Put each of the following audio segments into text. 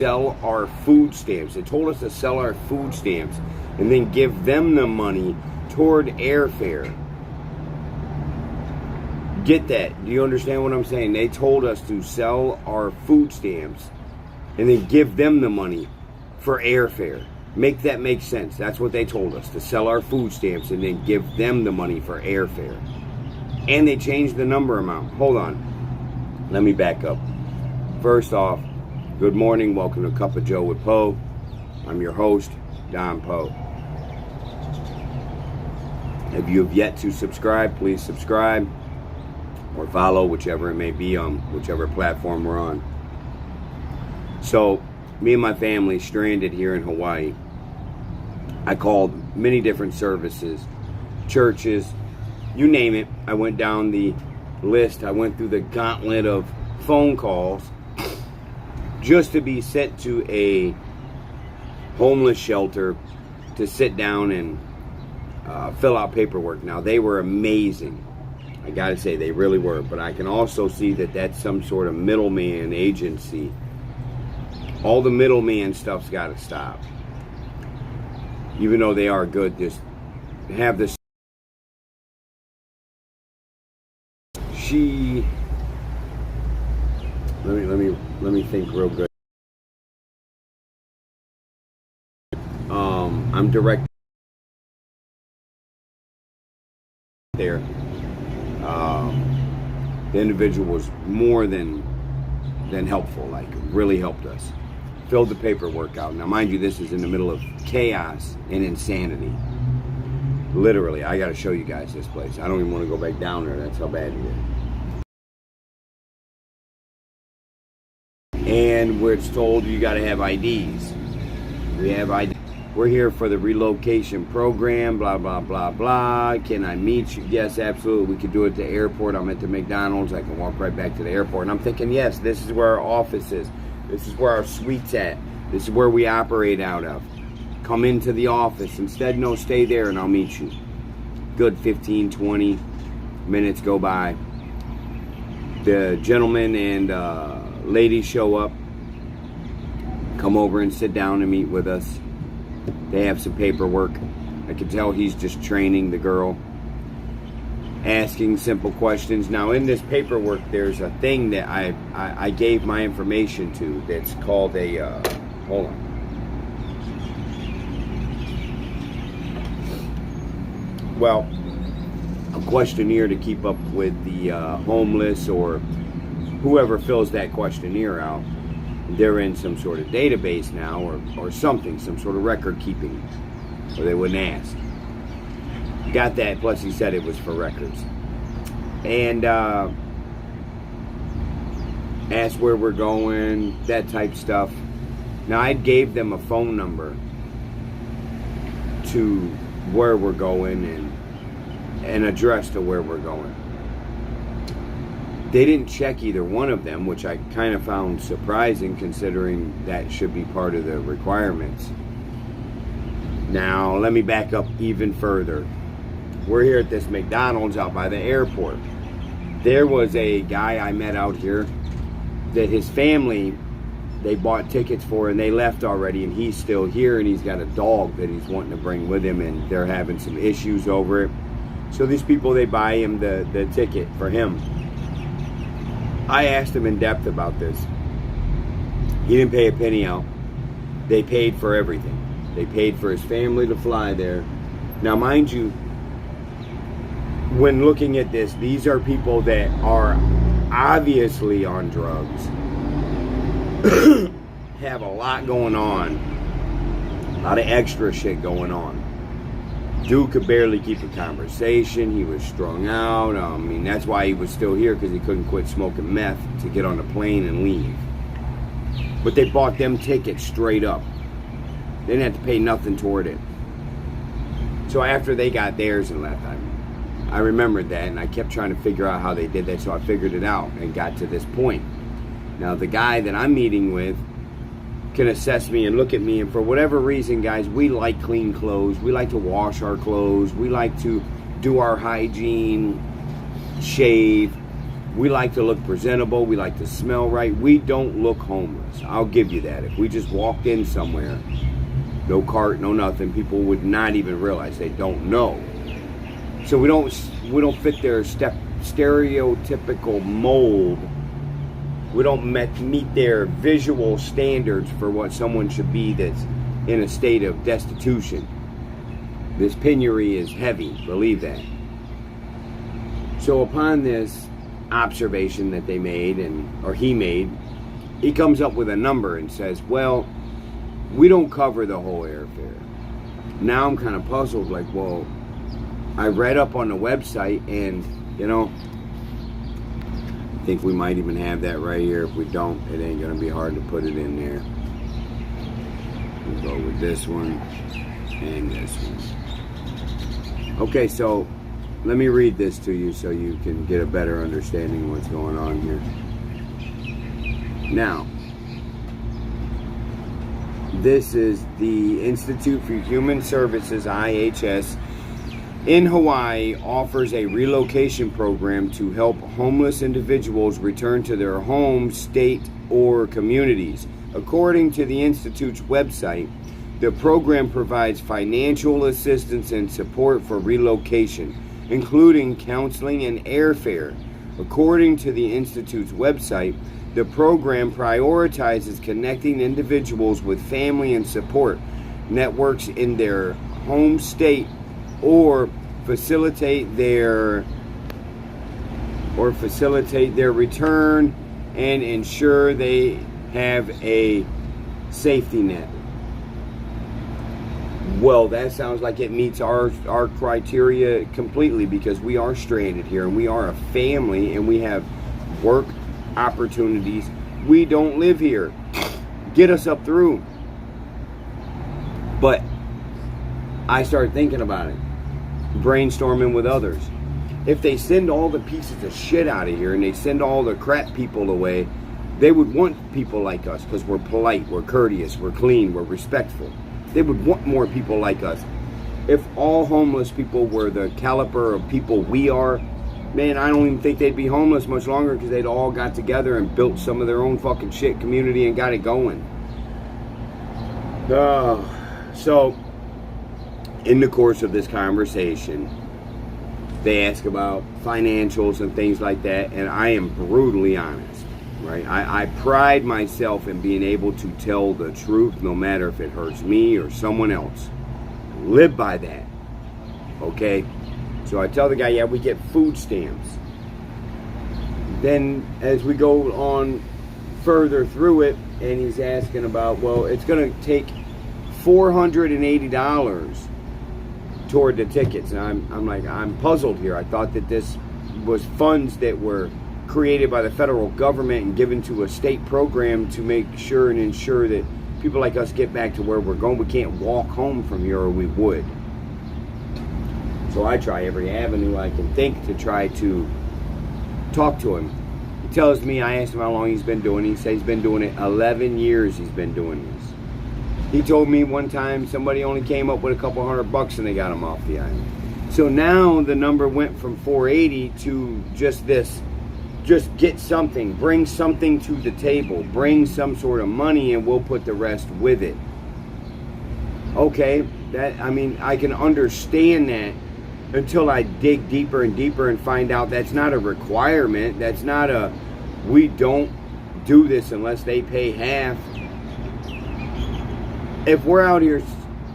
sell our food stamps. They told us to sell our food stamps and then give them the money toward airfare. Get that? Do you understand what I'm saying? They told us to sell our food stamps and then give them the money for airfare. Make that make sense. That's what they told us, to sell our food stamps and then give them the money for airfare. And they changed the number amount. Hold on. Let me back up. First off, good morning. Welcome to Cup of Joe with Poe. I'm your host, Don Poe. If you have yet to subscribe, please subscribe or follow, whichever it may be, on whichever platform we're on. So, me and my family stranded here in Hawaii. I called many different services, churches, you name it. I went down the list. I went through the gauntlet of phone calls just to be sent to a homeless shelter to sit down and fill out paperwork. Now, they were amazing. I gotta say, they really were. But I can also see that that's some sort of middleman agency. All the middleman stuff's got to stop. Even though they are good, just have this. Let me think real good. I'm direct there. The individual was more than helpful, like really helped us. Filled the paperwork out. Now, mind you, this is in the middle of chaos and insanity. Literally, I got to show you guys this place. I don't even want to go back down there. That's how bad it is. And where it's told you got to have IDs. We have IDs. We're here for the Relocation Program, blah, blah, blah, blah. Can I meet you? Yes, absolutely. We could do it at the airport. I'm at the McDonald's. I can walk right back to the airport. And I'm thinking, yes, this is where our office is. This is where our suite's at. This is where we operate out of. Come into the office. Instead, no, stay there and I'll meet you. Good 15, 20 minutes go by. The gentleman and lady show up. Come over and sit down and meet with us. They have some paperwork. I can tell he's just training the girl. Asking simple questions. Now, in this paperwork, there's a thing that I gave my information to that's called a, hold on. Well, a questionnaire to keep up with the homeless or whoever fills that questionnaire out. They're in some sort of database now or something, some sort of record keeping, or they wouldn't ask. Got that, plus he said it was for records. And asked where we're going, that type stuff. Now, I gave them a phone number to where we're going and an address to where we're going. They didn't check either one of them, which I kind of found surprising considering that should be part of the requirements. Now, let me back up even further. We're here at this McDonald's out by the airport. There was a guy I met out here that his family, they bought tickets for and they left already, and he's still here, and he's got a dog that he's wanting to bring with him, and they're having some issues over it. So these people, they buy him the ticket for him. I asked him in depth about this. He didn't pay a penny out. They paid for everything. They paid for his family to fly there. Now, mind you, when looking at this, these are people that are obviously on drugs, have a lot going on, a lot of extra shit going on. Dude could barely keep a conversation. He was strung out. I mean, that's why he was still here, because he couldn't quit smoking meth to get on the plane and leave. But they bought them tickets straight up. They didn't have to pay nothing toward it. So after they got theirs and left, I remembered that, and I kept trying to figure out how they did that, so I figured it out and got to this point. Now, the guy that I'm meeting with can assess me and look at me, and for whatever reason, guys, we like clean clothes. We like to wash our clothes. We like to do our hygiene, shave. We like to look presentable. We like to smell right. We don't look homeless. I'll give you that. If we just walked in somewhere, no cart, no nothing, people would not even realize. They don't know. So we don't fit their stereotypical mold. We don't meet their visual standards for what someone should be that's in a state of destitution. This penury is heavy, believe that. So upon this observation that they made, or he made, he comes up with a number and says, well, we don't cover the whole airfare. Now I'm kind of puzzled, like, well, I read up on the website, and, you know, I think we might even have that right here. If we don't, it ain't going to be hard to put it in there. We'll go with this one and this one. Okay, so let me read this to you so you can get a better understanding of what's going on here. Now, this is the Institute for Human Services, IHS, in Hawaii, offers a relocation program to help homeless individuals return to their home, state, or communities. According to the Institute's website, the program provides financial assistance and support for relocation, including counseling and airfare. According to the Institute's website, the program prioritizes connecting individuals with family and support networks in their home state, or facilitate their return and ensure they have a safety net. Well, that sounds like it meets our criteria completely, because we are stranded here and we are a family and we have work opportunities. We don't live here. Get us up through. But I started thinking about it, brainstorming with others. If they send all the pieces of shit out of here and they send all the crap people away, they would want people like us because we're polite, we're courteous, we're clean, we're respectful. They would want more people like us. If all homeless people were the caliber of people we are, man, I don't even think they'd be homeless much longer, because they'd all got together and built some of their own fucking shit community and got it going. So, in the course of this conversation, they ask about financials and things like that, and I am brutally honest, right? I pride myself in being able to tell the truth, no matter if it hurts me or someone else. Live by that, okay? So I tell the guy, yeah, we get food stamps. Then as we go on further through it, and he's asking about, well, it's going to take $480 toward the tickets. And I'm like, I'm puzzled here. I thought that this was funds that were created by the federal government and given to a state program to make sure and ensure that people like us get back to where we're going. We can't walk home from here, or we would. So I try every avenue I can think to try to talk to him. He tells me, I asked him how long he's been doing it. He says he's been doing it 11 years he's been doing this. He told me one time somebody only came up with a couple $100 and they got him off the island. So now the number went from 480 to just this. Just get something, bring something to the table, bring some sort of money, and we'll put the rest with it. Okay, I can understand that until I dig deeper and deeper and find out that's not a requirement. That's not we don't do this unless they pay half. If we're out here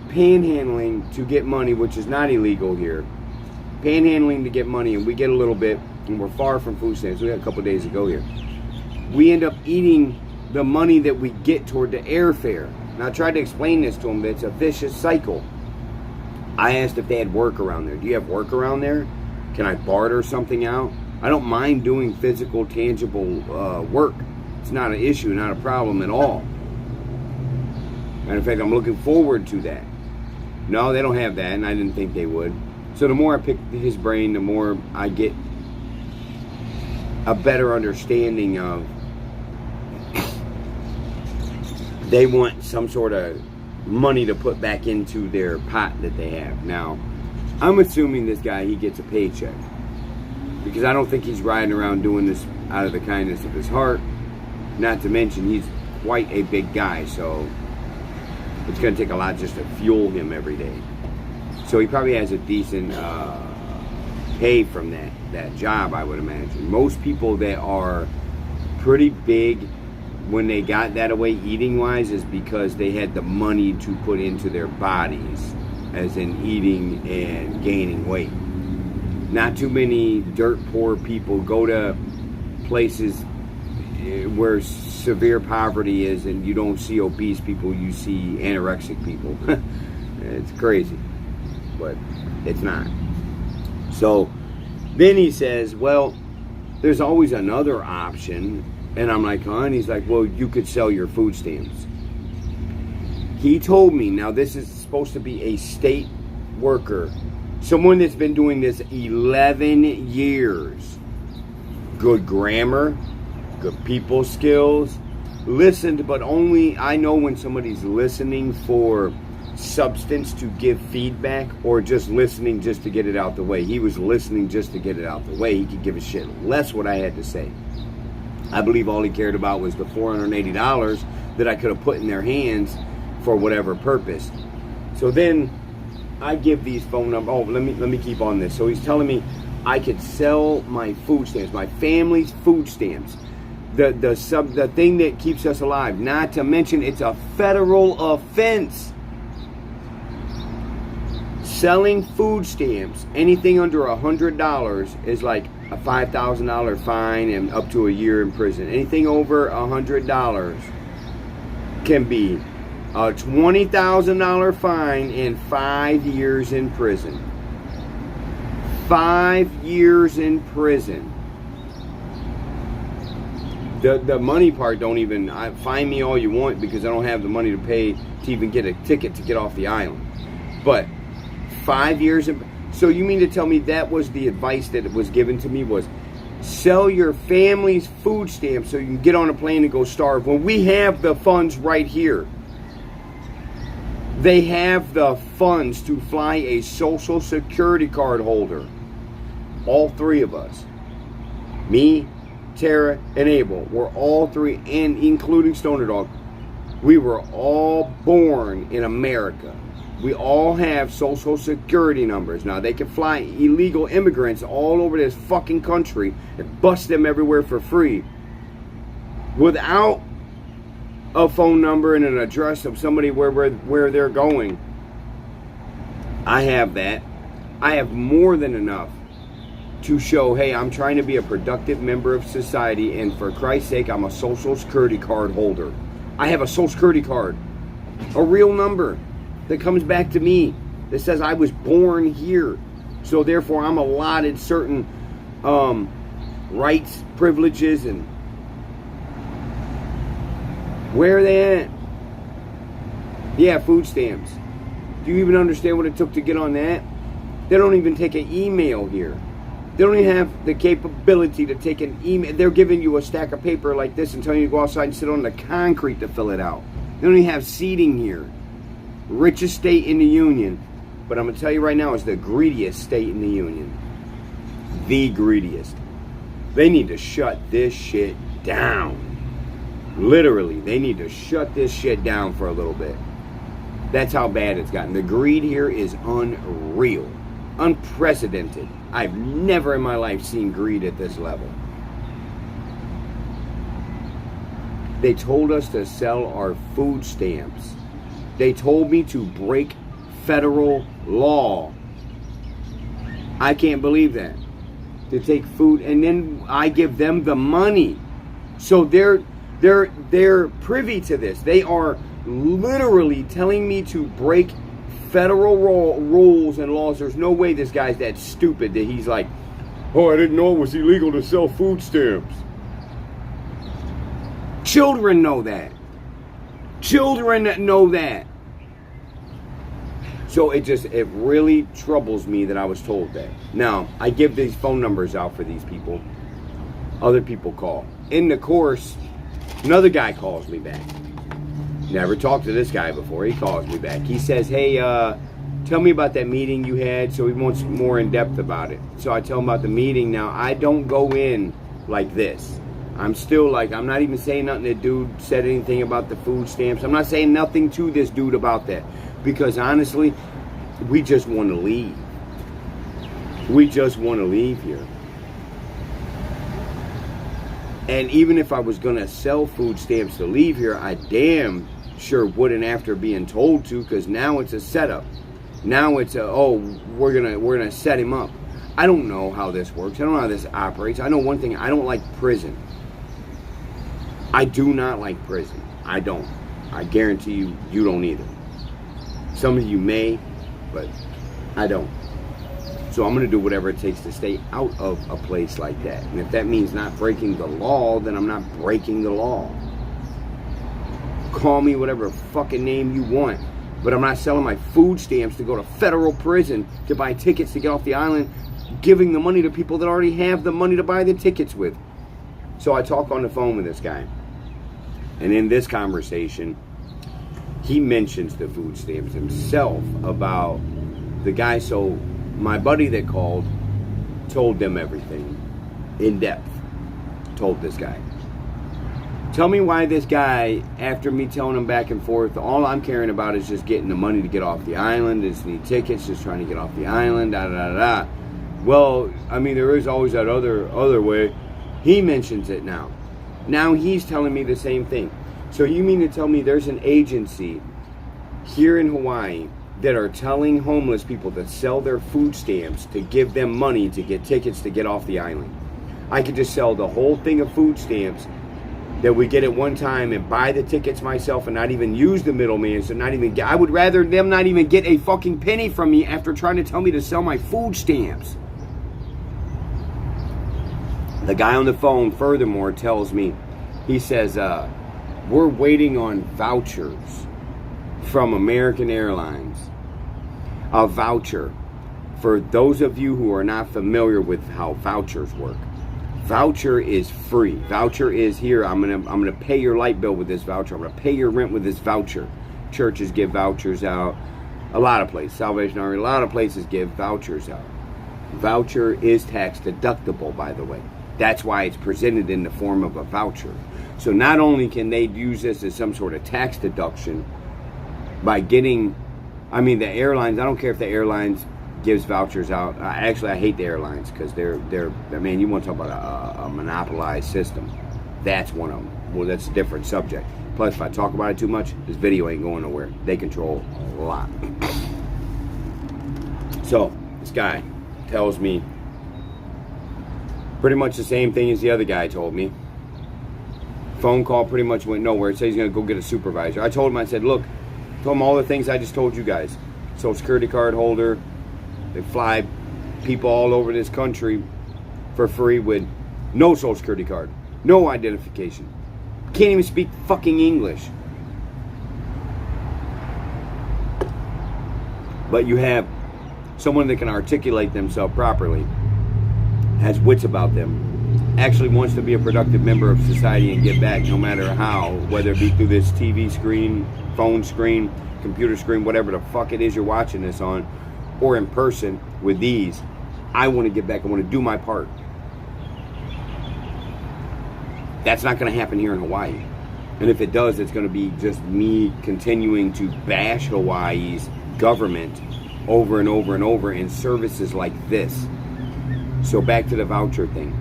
panhandling to get money, which is not illegal here, panhandling to get money, and we get a little bit, and we're far from food stamps, we got a couple days to go here, we end up eating the money that we get toward the airfare. Now I tried to explain this to them, that it's a vicious cycle. I asked if they had work around there. Do you have work around there? Can I barter something out? I don't mind doing physical, tangible work. It's not an issue, not a problem at all. Matter of fact, I'm looking forward to that. No, they don't have that, and I didn't think they would. So the more I pick his brain, the more I get a better understanding of they want some sort of money to put back into their pot that they have. Now, I'm assuming this guy, he gets a paycheck. because I don't think he's riding around doing this out of the kindness of his heart. Not to mention, he's quite a big guy, so it's going to take a lot just to fuel him every day. So he probably has a decent pay from that job, I would imagine. Most people that are pretty big when they got that away eating-wise is because they had the money to put into their bodies, as in eating and gaining weight. Not too many dirt poor people go to places where severe poverty is, and you don't see obese people, you see anorexic people. It's crazy, but it's not. So then he says, well, there's always another option. And I'm like, huh? And he's like, well, you could sell your food stamps. He told me, now this is supposed to be a state worker, someone that's been doing this 11 years. Good grammar, good people skills, listened, but only, I know when somebody's listening for substance to give feedback, or just listening just to get it out the way. He was listening just to get it out the way. He could give a shit less what I had to say. I believe all he cared about was the $480 that I could have put in their hands for whatever purpose. So then I give these phone numbers. Oh, let me keep on this. So he's telling me I could sell my food stamps, my family's food stamps, the thing that keeps us alive. Not to mention, it's a federal offense. Selling food stamps, anything under $100 is like a $5,000 fine and up to a year in prison. Anything over $100 can be a $20,000 fine and 5 years in prison. 5 years in prison. The money part don't even, fine me all you want, because I don't have the money to pay to even get a ticket to get off the island. But 5 years in, so you mean to tell me that was the advice that was given to me, was sell your family's food stamps so you can get on a plane and go starve, when we have the funds right here. They have the funds to fly a Social Security card holder. All three of us. Me, Tara, and Abel. We're all three, and including Stoner Dog. We were all born in America. We all have Social Security numbers. Now, they can fly illegal immigrants all over this fucking country and bust them everywhere for free without a phone number and an address of somebody where they're going. I have that. I have more than enough to show, hey, I'm trying to be a productive member of society, and for Christ's sake, I'm a Social Security card holder. I have a Social Security card, a real number that comes back to me that says I was born here. So therefore, I'm allotted certain rights, privileges, and where are they at? Yeah, food stamps. Do you even understand what it took to get on that? They don't even take an email here. They don't even have the capability to take an email. They're giving you a stack of paper like this and telling you to go outside and sit on the concrete to fill it out. They don't even have seating here. Richest state in the union. But I'm going to tell you right now, it's the greediest state in the union. The greediest. They need to shut this shit down. Literally, they need to shut this shit down for a little bit. That's how bad it's gotten. The greed here is unreal. Unprecedented. I've never in my life seen greed at this level. They told us to sell our food stamps. They told me to break federal law. I can't believe that. To take food, and then I give them the money. So they're privy to this. They are literally telling me to break federal rules and laws. There's no way this guy's that stupid that he's like, oh, I didn't know it was illegal to sell food stamps. Children know that. Children know that. So it really troubles me that I was told that. Now, I give these phone numbers out for these people. Other people call. In the course, another guy calls me back. Never talked to this guy before. He calls me back. He says, hey, tell me about that meeting you had. So he wants more in depth about it. So I tell him about the meeting. Now, I don't go in like this. I'm still like, I'm not even saying nothing. The dude said anything about the food stamps. I'm not saying nothing to this dude about that. Because honestly, we just want to leave. We just want to leave here. And even if I was going to sell food stamps to leave here, I damn sure wouldn't after being told to, because now it's a setup. Now it's a, oh, we're gonna set him up. I don't know how this works. I don't know how this operates. I know one thing, I don't like prison. I do not like prison. I don't. I guarantee you, you don't either. Some of you may, but I don't. So I'm going to do whatever it takes to stay out of a place like that. And if that means not breaking the law, then I'm not breaking the law. Call me whatever fucking name you want. But I'm not selling my food stamps to go to federal prison to buy tickets to get off the island, giving the money to people that already have the money to buy the tickets with. So I talk on the phone with this guy. And in this conversation, he mentions the food stamps himself about the guy. So my buddy that called told them everything in depth. Told this guy. Tell me why this guy, after me telling him back and forth, all I'm caring about is just getting the money to get off the island, just need tickets, just trying to get off the island, da da da da. Well, I mean, there is always that other way. He mentions it now. Now he's telling me the same thing. So you mean to tell me there's an agency here in Hawaii that are telling homeless people to sell their food stamps to give them money to get tickets to get off the island? I could just sell the whole thing of food stamps that we get at one time and buy the tickets myself and not even use the middleman. So not even get, I would rather them not even get a fucking penny from me after trying to tell me to sell my food stamps. The guy on the phone furthermore tells me, he says, we're waiting on vouchers from American Airlines. A voucher. For those of you who are not familiar with how vouchers work, voucher is free. Voucher is here. I'm gonna pay your light bill with this voucher. I'm gonna pay your rent with this voucher. Churches give vouchers out. A lot of places, Salvation Army, a lot of places give vouchers out. Voucher is tax deductible, by the way. That's why it's presented in the form of a voucher. So not only can they use this as some sort of tax deduction by getting, I mean, the airlines, I don't care if the airlines gives vouchers out. Actually, I hate the airlines because they're man, you want to talk about a monopolized system. That's one of them. Well, that's a different subject. Plus, if I talk about it too much, this video ain't going nowhere. They control a lot. So, this guy tells me pretty much the same thing as the other guy told me. Phone call pretty much went nowhere. It says he's going to go get a supervisor. I told him, I said, look, told him all the things I just told you guys. Social Security card holder. They fly people all over this country for free with no Social Security card, no identification. Can't even speak fucking English. But you have someone that can articulate themselves properly, has wits about them, actually wants to be a productive member of society and give back no matter how, whether it be through this TV screen, phone screen, computer screen, whatever the fuck it is you're watching this on, or in person with these. I want to get back. I want to do my part. That's not going to happen here in Hawaii. And if it does, it's going to be just me continuing to bash Hawaii's government over and over and over in services like this. So back to the voucher thing.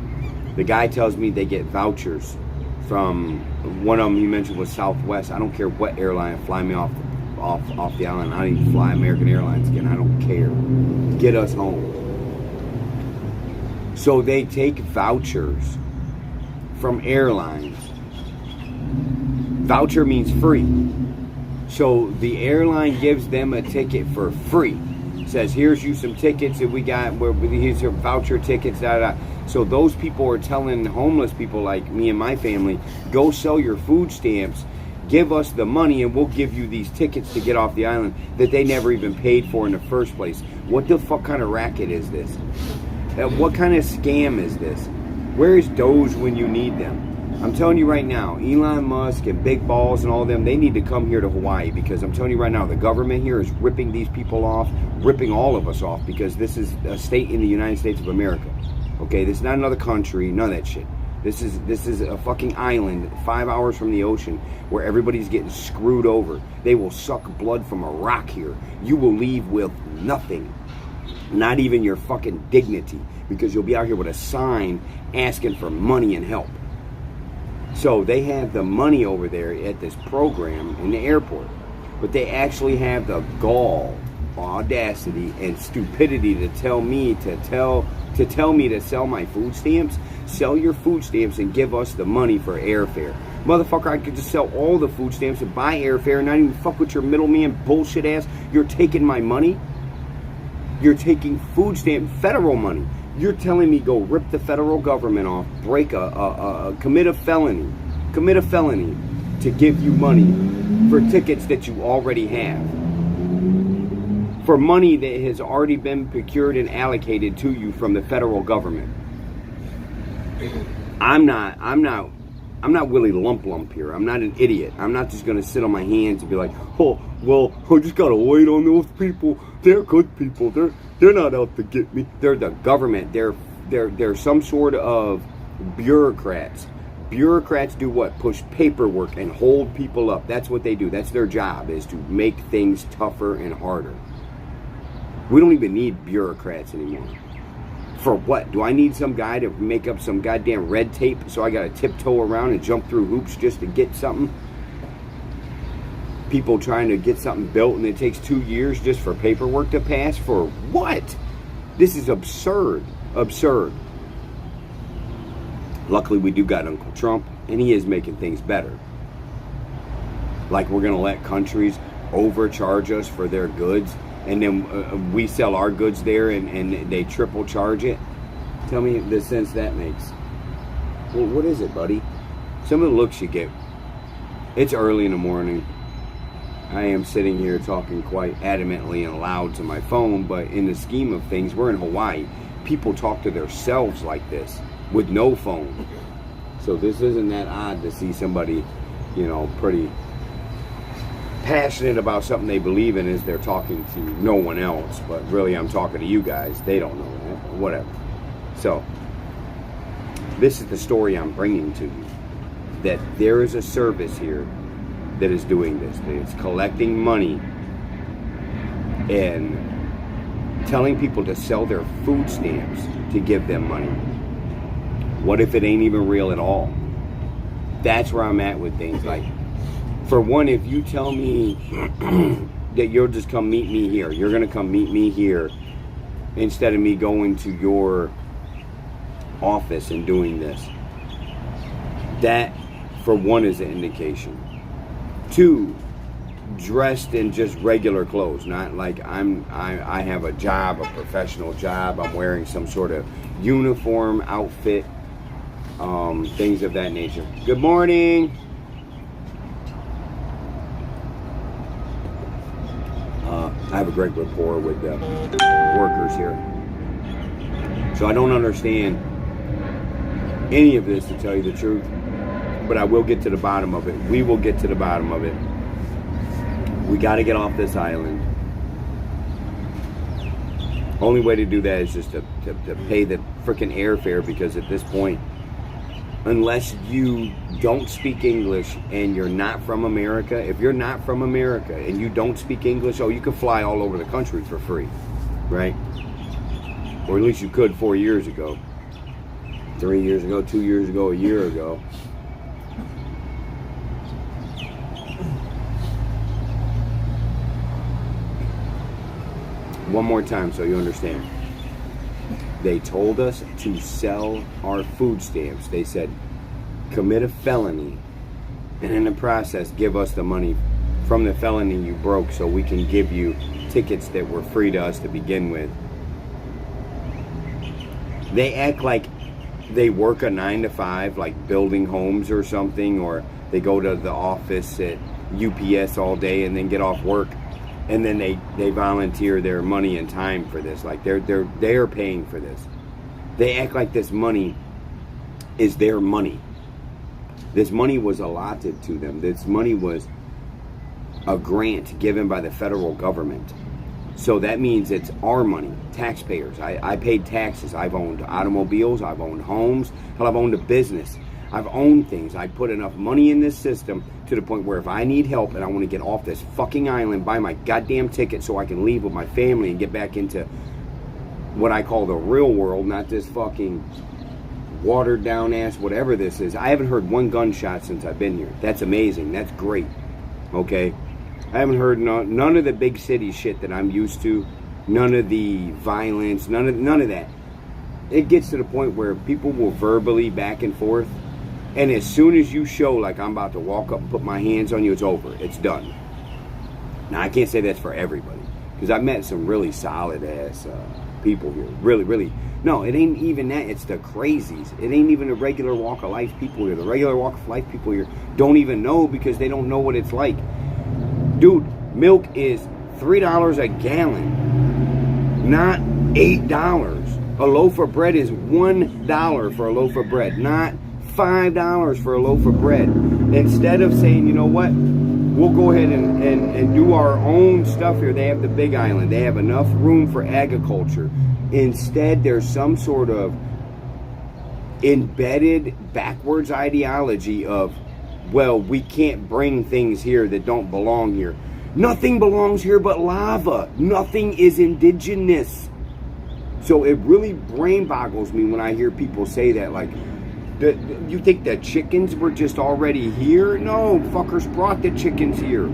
The guy tells me they get vouchers from, one of them he mentioned was Southwest. I don't care what airline fly me off the island. I don't even fly American Airlines again. I don't care. Get us home. So they take vouchers from airlines. Voucher means free. So the airline gives them a ticket for free. Says, here's you some tickets that we got, here's your voucher tickets, da da. So those people are telling homeless people like me and my family, go sell your food stamps, give us the money, and we'll give you these tickets to get off the island that they never even paid for in the first place. What the fuck kind of racket is this? What kind of scam is this? Where is Doge when you need them? I'm telling you right now, Elon Musk and Big Balls and all of them, they need to come here to Hawaii, because I'm telling you right now, the government here is ripping these people off, ripping all of us off, because this is a state in the United States of America. Okay, this is not another country, none of that shit. This is a fucking island 5 hours from the ocean where everybody's getting screwed over. They will suck blood from a rock here. You will leave with nothing. Not even your fucking dignity, because you'll be out here with a sign asking for money and help. So they have the money over there at this program in the airport, but they actually have the gall, audacity, and stupidity to tell me to sell my food stamps. Sell your food stamps and give us the money for airfare. Motherfucker, I could just sell all the food stamps and buy airfare and not even fuck with your middleman bullshit ass. You're taking my money. You're taking food stamp federal money. You're telling me go rip the federal government off, break commit a felony to give you money for tickets that you already have, for money that has already been procured and allocated to you from the federal government. I'm not Willie Lump here. I'm not an idiot. I'm not just going to sit on my hands and be like, oh, well, I just got to wait on those people. They're good people. They're not out to get me. They're the government. They're some sort of bureaucrats. Bureaucrats do what? Push paperwork and hold people up. That's what they do. That's their job, is to make things tougher and harder. We don't even need bureaucrats anymore. For what? Do I need some guy to make up some goddamn red tape so I gotta tiptoe around and jump through hoops just to get something? People trying to get something built and it takes 2 years just for paperwork to pass? For what? This is absurd. Absurd. Luckily, we do got Uncle Trump, and he is making things better. Like, we're gonna let countries overcharge us for their goods, and then we sell our goods there and they triple charge it. Tell me the sense that makes. Well, what is it, buddy? Some of the looks you get. It's early in the morning. I am sitting here talking quite adamantly and loud to my phone, but in the scheme of things, we're in Hawaii. People talk to themselves like this with no phone. So this isn't that odd to see somebody, pretty passionate about something they believe in as they're talking to no one else. But really, I'm talking to you guys. They don't know that, but whatever. So this is the story I'm bringing to you, that there is a service here that is doing this. It's collecting money and telling people to sell their food stamps to give them money. What if it ain't even real at all? That's where I'm at with things. Like, for one, if you tell me that you'll just come meet me here, you're going to come meet me here instead of me going to your office and doing this, that, for one, is an indication. Two, dressed in just regular clothes, not like I have a job, a professional job, I'm wearing some sort of uniform outfit, things of that nature. Good morning. I have a great rapport with the workers here, so I don't understand any of this, to tell you the truth, but I will get to the bottom of it. We will get to the bottom of it. We got to get off this island. Only way to do that is just to pay the freaking airfare, because at this point, unless you don't speak English and you're not from America, if you're not from America and you don't speak English, you can fly all over the country for free, right? Or at least you could 4 years ago, 3 years ago, 2 years ago, a year ago. One more time so you understand. They told us to sell our food stamps. They said, commit a felony, and in the process, give us the money from the felony you broke so we can give you tickets that were free to us to begin with. They act like they work a 9 to 5, like building homes or something, or they go to the office at UPS all day and then get off work, and then they volunteer their money and time for this. Like they're paying for this. They act like this money is their money. This money was allotted to them. This money was a grant given by the federal government. So that means it's our money, taxpayers. I paid taxes. I've owned automobiles. I've owned homes. Hell, I've owned a business. I've owned things. I put enough money in this system to the point where if I need help and I want to get off this fucking island, buy my goddamn ticket so I can leave with my family and get back into what I call the real world, not this fucking watered down ass whatever this is. I haven't heard one gunshot since I've been here. That's amazing. That's great. Okay? I haven't heard none of the big city shit that I'm used to. None of the violence. None of that. It gets to the point where people will verbally back and forth. And as soon as you show like I'm about to walk up and put my hands on you, it's over. It's done. Now, I can't say that's for everybody. Because I've met some really solid ass people here. Really, really. No, it ain't even that. It's the crazies. It ain't even the regular walk of life people here. The regular walk of life people here don't even know because they don't know what it's like. Dude, milk is $3 a gallon, not $8. A loaf of bread is $1 for a loaf of bread, not $5 for a loaf of bread. Instead of saying, you know what, we'll go ahead and do our own stuff here. They have the big island. They have enough room for agriculture. Instead, there's some sort of embedded backwards ideology of, well, we can't bring things here that don't belong here. Nothing belongs here but lava. Nothing is indigenous. So it really brain boggles me when I hear people say that, like, you think the chickens were just already here? No, fuckers brought the chickens here.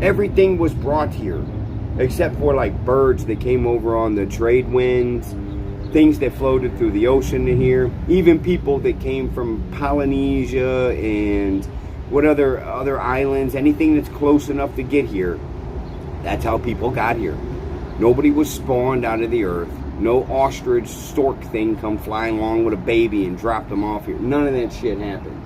Everything was brought here. Except for, like, birds that came over on the trade winds. Things that floated through the ocean to here. Even people that came from Polynesia and what other islands. Anything that's close enough to get here. That's how people got here. Nobody was spawned out of the earth. No ostrich, stork thing come flying along with a baby and drop them off here. None of that shit happened.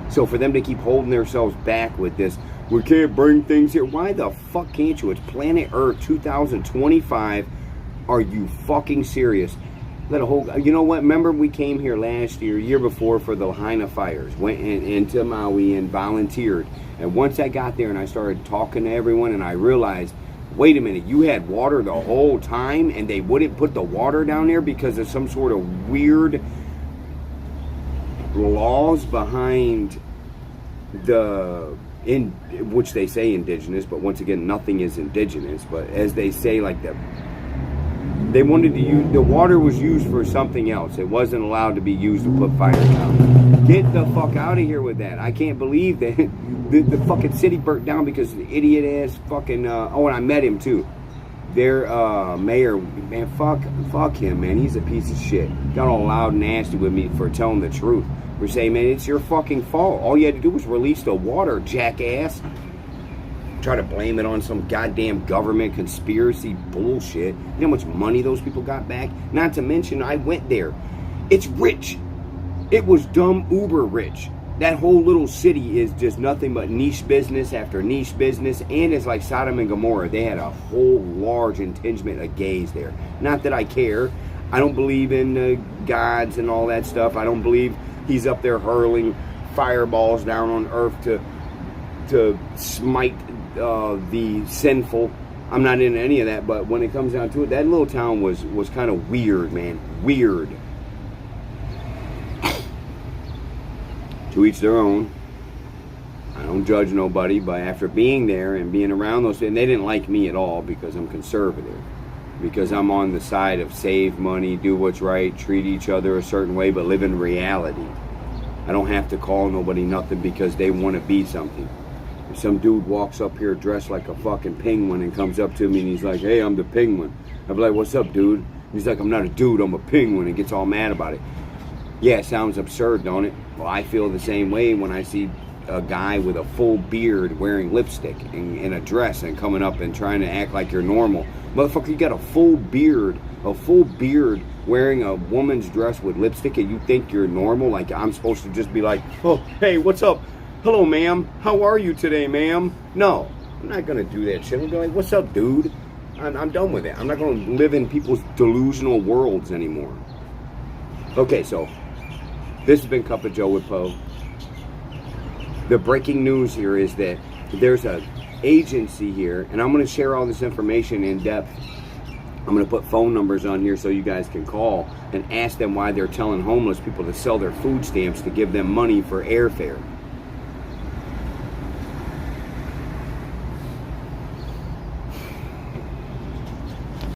So for them to keep holding themselves back with this, we can't bring things here. Why the fuck can't you? It's planet Earth 2025. Are you fucking serious? You know what? Remember we came here last year before for the Lahaina fires. Went into Maui and volunteered. And once I got there and I started talking to everyone and I realized, wait a minute, you had water the whole time and they wouldn't put the water down there because of some sort of weird laws behind in which they say indigenous, but once again, nothing is indigenous. But as they say, like they wanted to use the water was used for something else. It wasn't allowed to be used to put fire down. Get the fuck out of here with that. I can't believe that the fucking city burnt down because the idiot ass fucking. Oh, and I met him too. Their mayor, man, fuck him, man. He's a piece of shit. Got all loud and nasty with me for telling the truth. We're saying, man, it's your fucking fault. All you had to do was release the water, jackass. Try to blame it on some goddamn government conspiracy bullshit. You know how much money those people got back? Not to mention, I went there. It's rich. It was dumb uber rich. That whole little city is just nothing but niche business after niche business. And it's like Sodom and Gomorrah. They had a whole large contingent of gays there. Not that I care. I don't believe in gods and all that stuff. I don't believe he's up there hurling fireballs down on earth to smite the sinful. I'm not into any of that, but when it comes down to it, that little town was kind of weird, man. Weird. To each their own. I don't judge nobody, but after being there and being around those, and they didn't like me at all because I'm conservative. Because I'm on the side of save money, do what's right, treat each other a certain way, but live in reality. I don't have to call nobody nothing because they want to be something. If some dude walks up here dressed like a fucking penguin and comes up to me and he's like, hey, I'm the penguin. I'd be like, what's up, dude? And he's like, I'm not a dude, I'm a penguin, and gets all mad about it. Yeah, it sounds absurd, don't it? Well, I feel the same way when I see a guy with a full beard wearing lipstick and a dress and coming up and trying to act like you're normal. Motherfucker, you got a full beard wearing a woman's dress with lipstick and you think you're normal? Like I'm supposed to just be like, oh, hey, what's up? Hello, ma'am. How are you today, ma'am? No, I'm not going to do that shit. I'm going to be like, what's up, dude? I'm done with it. I'm not going to live in people's delusional worlds anymore. Okay, so this has been Cup of Joe with Poe. The breaking news here is that there's an agency here, and I'm going to share all this information in depth. I'm going to put phone numbers on here so you guys can call and ask them why they're telling homeless people to sell their food stamps to give them money for airfare.